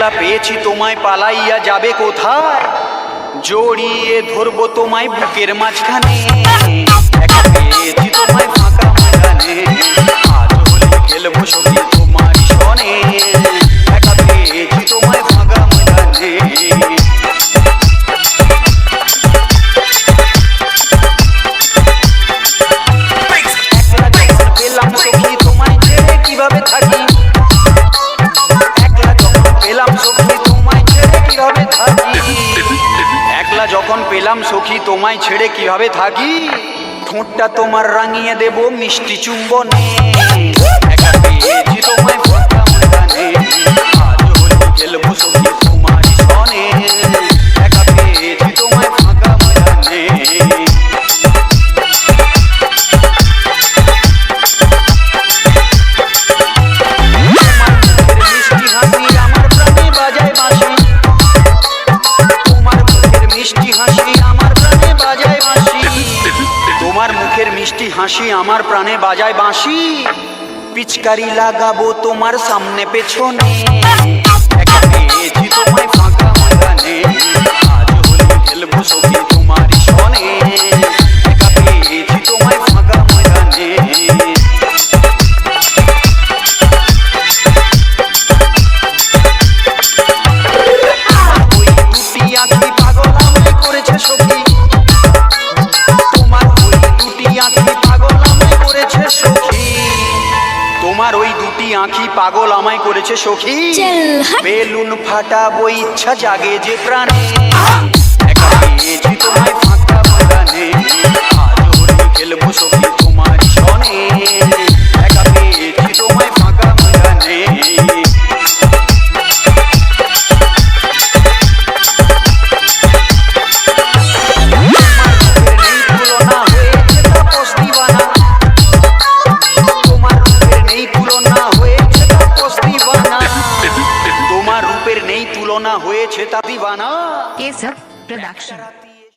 একা পেয়েছি তোমায়, পালাইয়া যাবে কোথায়? জড়িয়ে ধরবো তোমায় বুকের মাঝখানে, একা পেয়েছি তোমায় ফাঁকা ময়দানে, আজ হোলি খেলবো সখী তোমারই সনে, একা পেয়েছি তোমায় ফাঁকা ময়দানে। পেলাম সখী তোমায় ছেড়ে কিভাবে থাকি, একলা যখন পেলাম সখী তোমায় ছেড়ে কিভাবে থাকি, একলা যখন পেলাম সখী তোমায় ছেড়ে কিভাবে থাকি, ঠোঁটটা তোমার রাঙিয়ে দেব মিষ্টি চুম্বনে, একা পেয়েছি তোমায় ফাঁকা ময়দানে, আজ হোলি খেলবো সখী তোমারই সনে, একা পেয়েছি তোমায় ফাঁকা ময়দানে। তোমার মুখের মিষ্টি হাসি আমার প্রাণে বাজায় বাঁশি, পিচকারি লাগাবো তোমার সামনে পেছনে, একা পেয়েছি তোমায় ফাঁকা ময়দানে, আজ হোলি খেলবো সখী তোমারই সনে, একা পেয়েছি তোমায় ফাঁকা ময়দানে। তোমার ওই দুটি আঁখি পাগল আমায় করেছে সখী, বেলুন ফাটাবো ইচ্ছা জাগে যে প্রাণে, একা পেয়েছি তোমায় ফাঁকা ময়দানে, আজ হোলি খেলবো সখী তোমারই সনে, একা পেয়েছি তোমায় ফাঁকা ময়দানে। তোমার রূপের নেই তুলনা হয়েছে তা দিবানা। केसव प्रोडक्शन।